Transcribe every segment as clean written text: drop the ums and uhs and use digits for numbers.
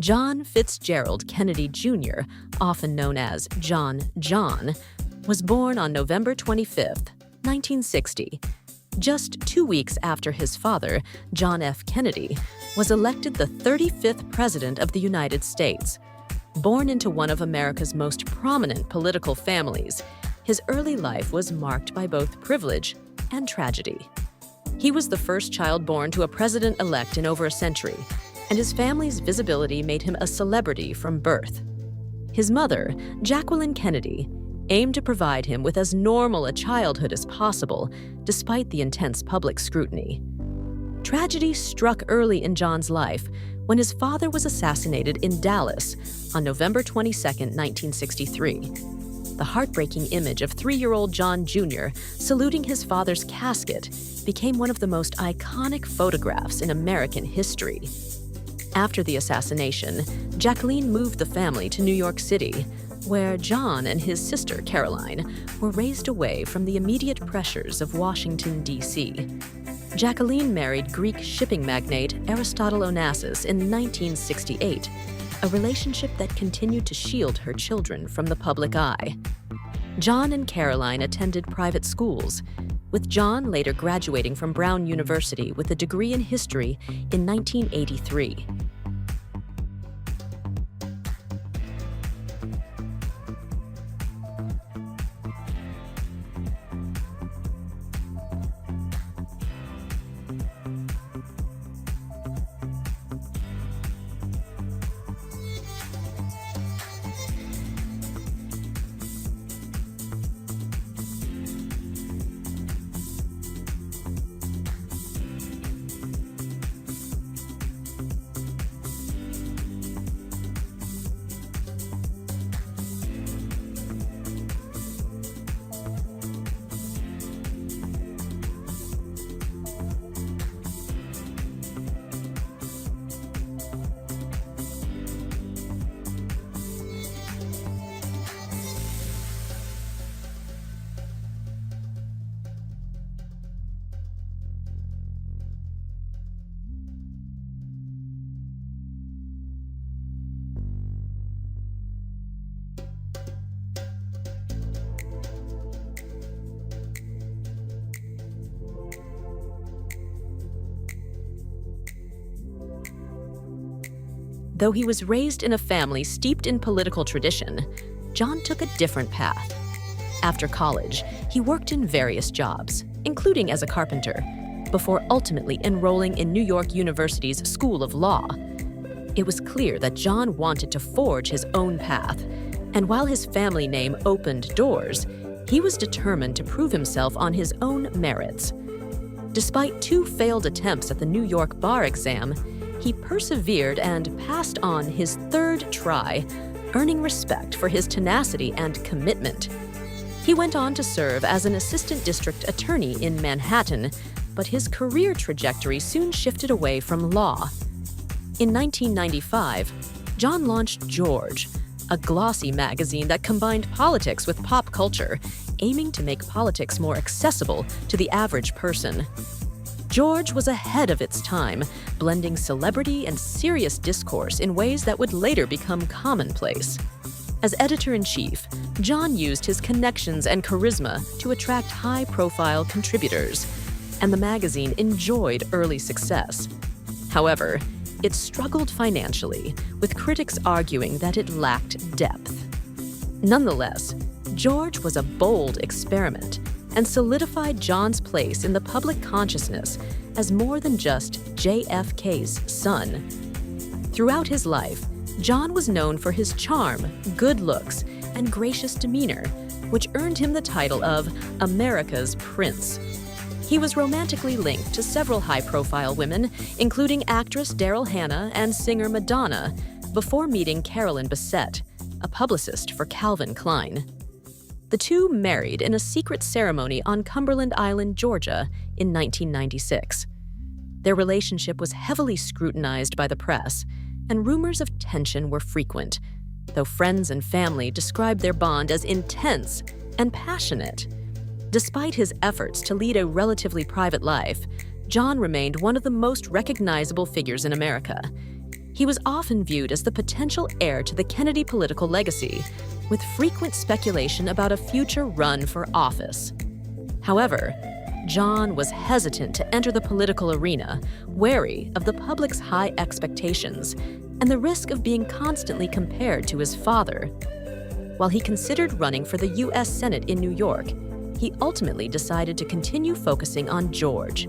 John Fitzgerald Kennedy Jr., often known as John, was born on November 25, 1960, just 2 weeks after his father, John F. Kennedy, was elected the 35th President of the United States. Born into one of America's most prominent political families, his early life was marked by both privilege and tragedy. He was the first child born to a president-elect in over a century, and his family's visibility made him a celebrity from birth. His mother, Jacqueline Kennedy, aimed to provide him with as normal a childhood as possible, despite the intense public scrutiny. Tragedy struck early in John's life when his father was assassinated in Dallas on November 22, 1963. The heartbreaking image of 3-year-old John Jr. saluting his father's casket became one of the most iconic photographs in American history. After the assassination, Jacqueline moved the family to New York City, where John and his sister Caroline were raised away from the immediate pressures of Washington, D.C. Jacqueline married Greek shipping magnate Aristotle Onassis in 1968, a relationship that continued to shield her children from the public eye. John and Caroline attended private schools, with John later graduating from Brown University with a degree in history in 1983. Though he was raised in a family steeped in political tradition, John took a different path. After college, he worked in various jobs, including as a carpenter, before ultimately enrolling in New York University's School of Law. It was clear that John wanted to forge his own path, and while his family name opened doors, he was determined to prove himself on his own merits. Despite 2 failed attempts at the New York bar exam, he persevered and passed on his 3rd try, earning respect for his tenacity and commitment. He went on to serve as an assistant district attorney in Manhattan, but his career trajectory soon shifted away from law. In 1995, John launched George, a glossy magazine that combined politics with pop culture, aiming to make politics more accessible to the average person. George was ahead of its time, blending celebrity and serious discourse in ways that would later become commonplace. As editor-in-chief, John used his connections and charisma to attract high-profile contributors, and the magazine enjoyed early success. However, it struggled financially, with critics arguing that it lacked depth. Nonetheless, George was a bold experiment and solidified John's place in the public consciousness as more than just JFK's son. Throughout his life, John was known for his charm, good looks, and gracious demeanor, which earned him the title of America's Prince. He was romantically linked to several high-profile women, including actress Daryl Hannah and singer Madonna, before meeting Carolyn Bessette, a publicist for Calvin Klein. The two married in a secret ceremony on Cumberland Island, Georgia, in 1996. Their relationship was heavily scrutinized by the press, and rumors of tension were frequent, though friends and family described their bond as intense and passionate. Despite his efforts to lead a relatively private life, John remained one of the most recognizable figures in America. He was often viewed as the potential heir to the Kennedy political legacy, with frequent speculation about a future run for office. However, John was hesitant to enter the political arena, wary of the public's high expectations and the risk of being constantly compared to his father. While he considered running for the U.S. Senate in New York, he ultimately decided to continue focusing on George.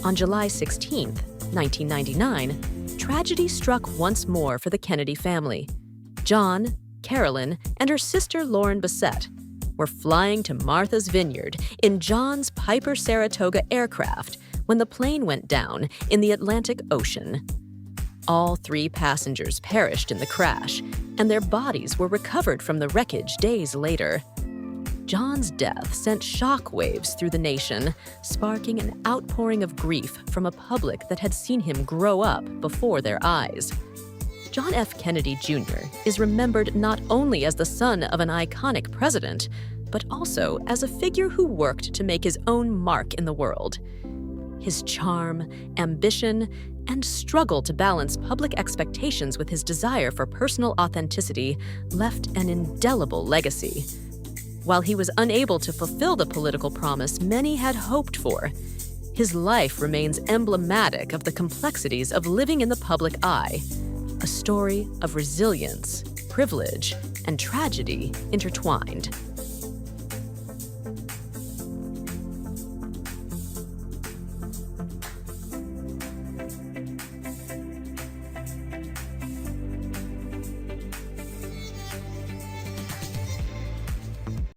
On July 16, 1999, tragedy struck once more for the Kennedy family. John, Carolyn, and her sister Lauren Bassett were flying to Martha's Vineyard in John's Piper Saratoga aircraft when the plane went down in the Atlantic Ocean. All 3 passengers perished in the crash, and their bodies were recovered from the wreckage days later. John's death sent shockwaves through the nation, sparking an outpouring of grief from a public that had seen him grow up before their eyes. John F. Kennedy Jr. is remembered not only as the son of an iconic president, but also as a figure who worked to make his own mark in the world. His charm, ambition, and struggle to balance public expectations with his desire for personal authenticity left an indelible legacy. While he was unable to fulfill the political promise many had hoped for, his life remains emblematic of the complexities of living in the public eye, a story of resilience, privilege, and tragedy intertwined.